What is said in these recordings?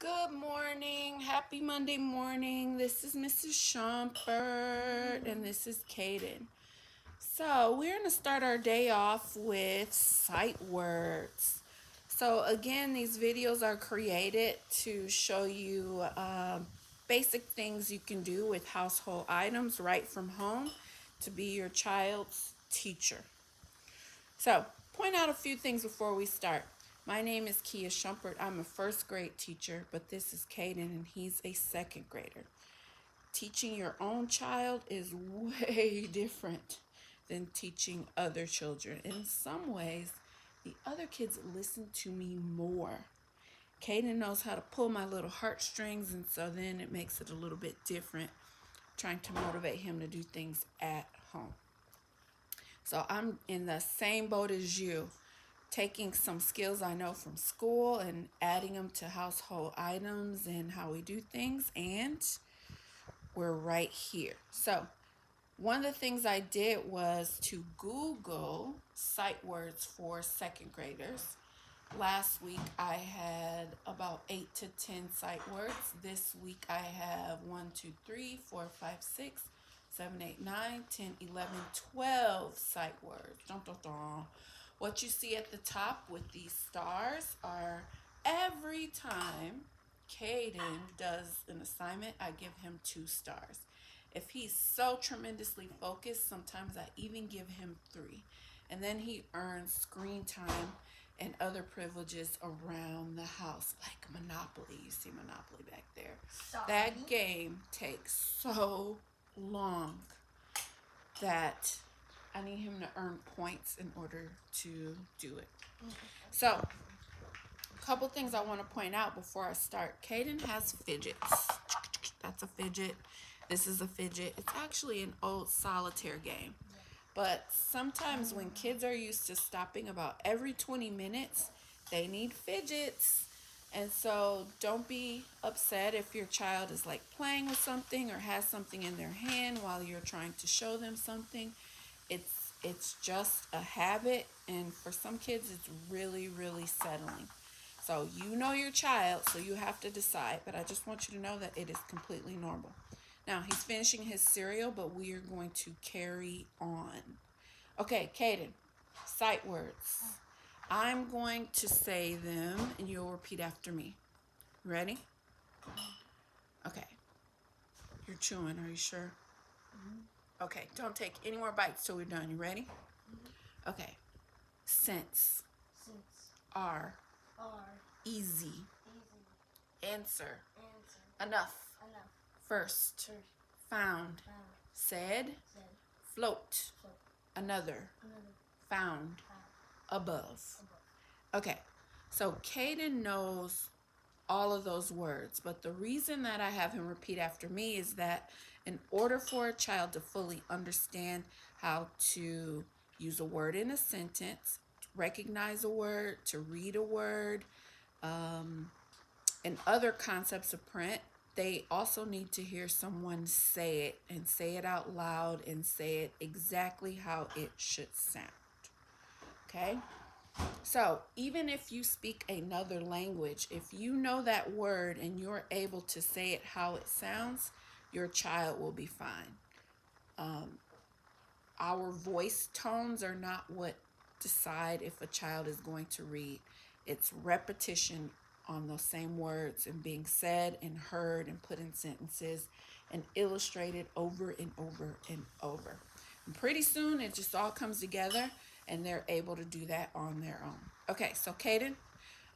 Good morning. Happy Monday morning. This is Mrs. Shumpert and this is Kaden. So, we're going to start our day off with sight words. So, again, these videos are created to show you basic things you can do with household items right from home to be your child's teacher. So, point out a few things before we start. My name is Kia Shumpert. I'm a first grade teacher, but this is Caden and he's a second grader. Teaching your own child is way different than teaching other children. In some ways, the other kids listen to me more. Caden knows how to pull my little heartstrings, and so then it makes it a little bit different trying to motivate him to do things at home. So I'm in the same boat as you, taking some skills I know from school and adding them to household items and how we do things, and we're right here. So one of the things I did was to Google sight words for second graders. Last week I had about 8 to 10 sight words. This week I have 1, 2, 3, 4, 5, 6, 7, 8, 9, 10, 11, 12 sight words. Dun, dun, dun. What you see at the top with these stars are every time Caden does an assignment, I give him 2 stars. If he's so tremendously focused, sometimes I even give him 3. And then he earns screen time and other privileges around the house, like Monopoly. You see Monopoly back there. Sorry. That game takes so long that I need him to earn points in order to do it. So, a couple things I want to point out before I start. Caden has fidgets. That's a fidget. This is a fidget. It's actually an old solitaire game. But sometimes when kids are used to stopping about every 20 minutes, they need fidgets. And so don't be upset if your child is like playing with something or has something in their hand while you're trying to show them something. It's just a habit, and for some kids it's really, really settling. So you know your child, so you have to decide, but I just want you to know that it is completely normal. Now, he's finishing his cereal, but we are going to carry on. Okay, Caden, sight words. I'm going to say them, and you'll repeat after me. Ready? Okay. You're chewing, are you sure? Okay, don't take any more bites till we're done. You ready? Okay. Sense. R. Easy. Answer. Enough. First. Found. Said. Float. Another. Found. Above. Okay, so Caden knows all of those words, but the reason that I have him repeat after me is that in order for a child to fully understand how to use a word in a sentence, recognize a word, to read a word, and other concepts of print, they also need to hear someone say it and say it out loud and say it exactly how it should sound. Okay? So even if you speak another language, if you know that word and you're able to say it how it sounds, your child will be fine. Our voice tones are not what decide if a child is going to read. It's repetition on those same words and being said and heard and put in sentences and illustrated over and over and over. And pretty soon it just all comes together and they're able to do that on their own. Okay, so Caden,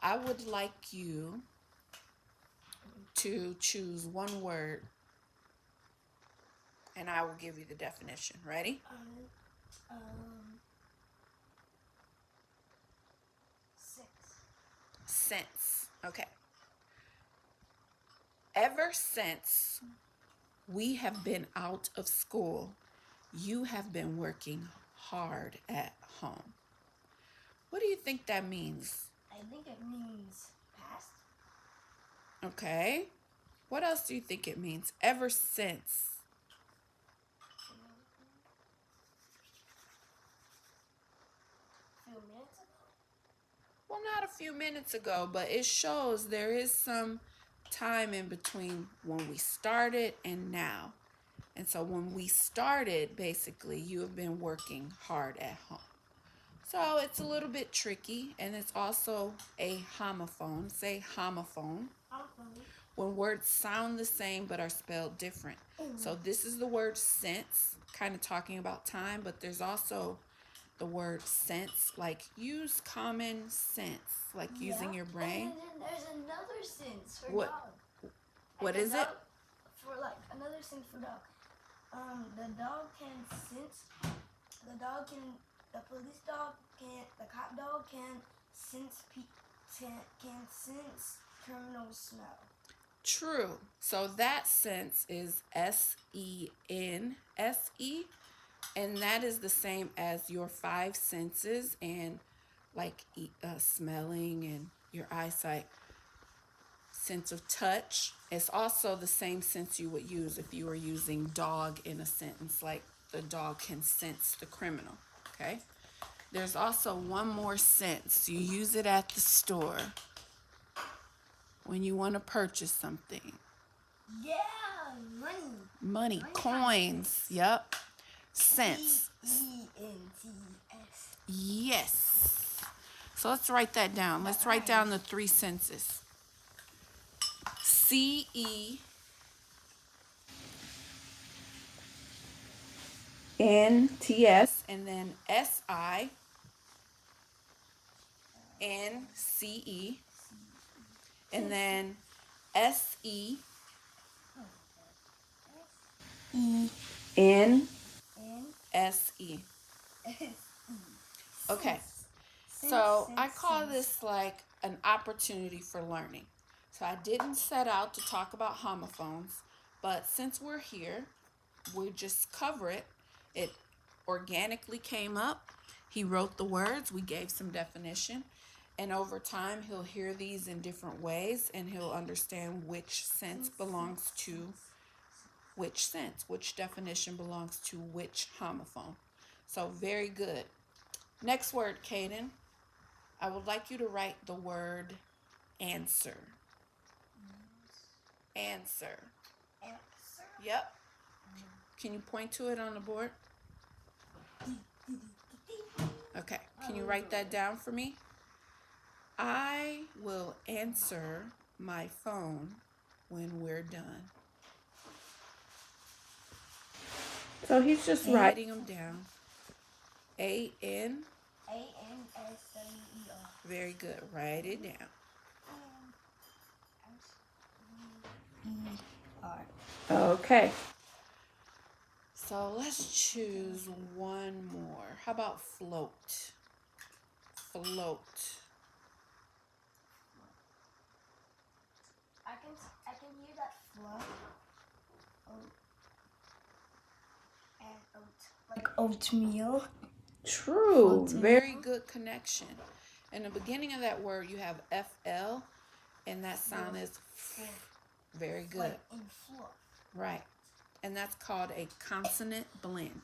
I would like you to choose one word and I will give you the definition. Ready? Since. Okay. Ever since we have been out of school, you have been working hard at home. What do you think that means? I think it means past. Okay. What else do you think it means? Ever since. A few minutes ago. Well, not a few minutes ago, but it shows there is some time in between when we started and now. And so when we started, basically, you have been working hard at home. So it's a little bit tricky, and it's also a homophone. Say homophone. When words sound the same but are spelled different. So this is the word sense, kind of talking about time, but there's also the word sense, like use common sense, like using your brain. And then there's another sense for What- dog. What Like a is it? dog- For like another sense for dog. The dog can sense. The police dog can. The cop dog can sense. Can sense criminal smell. True. So that sense is SENSE, and that is the same as your five senses, and like smelling and your eyesight. Sense of touch. It's also the same sense you would use if you were using dog in a sentence, like the dog can sense the criminal. Okay. There's also one more sense. You use it at the store when you want to purchase something. Yeah, money. Money, Money coins. Yep. Cents. CENTS. Yes. So let's write that down. Let's write down the three senses. CENTS, and then SINCE, and then SENSE. Okay. So I call this like an opportunity for learning. So I didn't set out to talk about homophones, but since we're here, we just cover it. It organically came up. He wrote the words, we gave some definition, and over time he'll hear these in different ways and he'll understand which sense belongs to which sense, which definition belongs to which homophone. So very good. Next word, Caden. I would like you to write the word answer. Answer. Yep. Can you point to it on the board? Okay. Can you write that down for me? I will answer my phone when we're done. So he's just writing them down. ANSWER. Very good. Write it down. Okay. So let's choose one more. How about float? Float. I can hear that flow. And oat. Like oatmeal. True. Floating. Very good connection. In the beginning of that word, you have FL, and that sound is very good. Like in flow. Right. And that's called a consonant blend.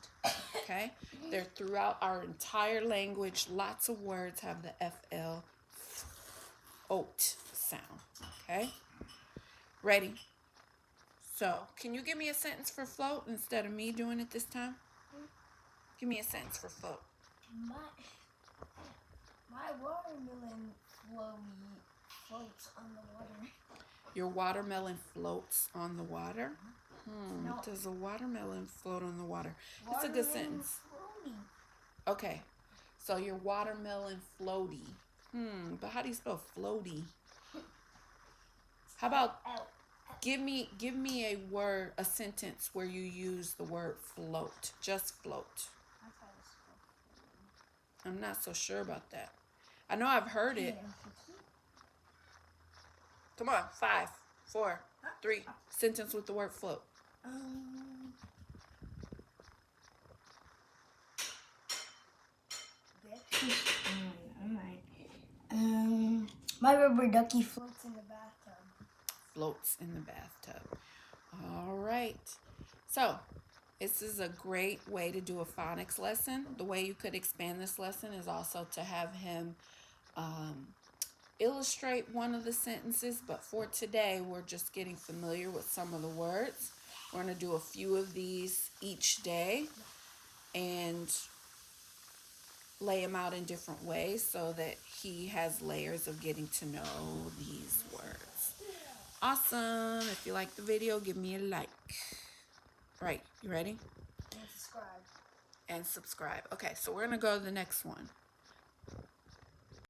Okay? They're throughout our entire language. Lots of words have the FL oat sound. Okay? Ready? So, can you give me a sentence for float instead of me doing it this time? Give me a sentence for float. My watermelon floats on the water. Your watermelon floats on the water? No. Does a watermelon float on the water? It's a good sentence. Floaty. Okay. So your watermelon floaty. But how do you spell floaty? How about give me a word, a sentence where you use the word float. Just float. I'm not so sure about that. I know I've heard it. Come on, 5, 4, 3. Sentence with the word float. My rubber ducky floats in the bathtub. Floats in the bathtub. All right. So, this is a great way to do a phonics lesson. The way you could expand this lesson is also to have him illustrate one of the sentences, but for today, we're just getting familiar with some of the words. We're going to do a few of these each day and lay them out in different ways so that he has layers of getting to know these words. Awesome. If you like the video, give me a like. Right, you ready? And subscribe. And subscribe. Okay, so we're going to go to the next one.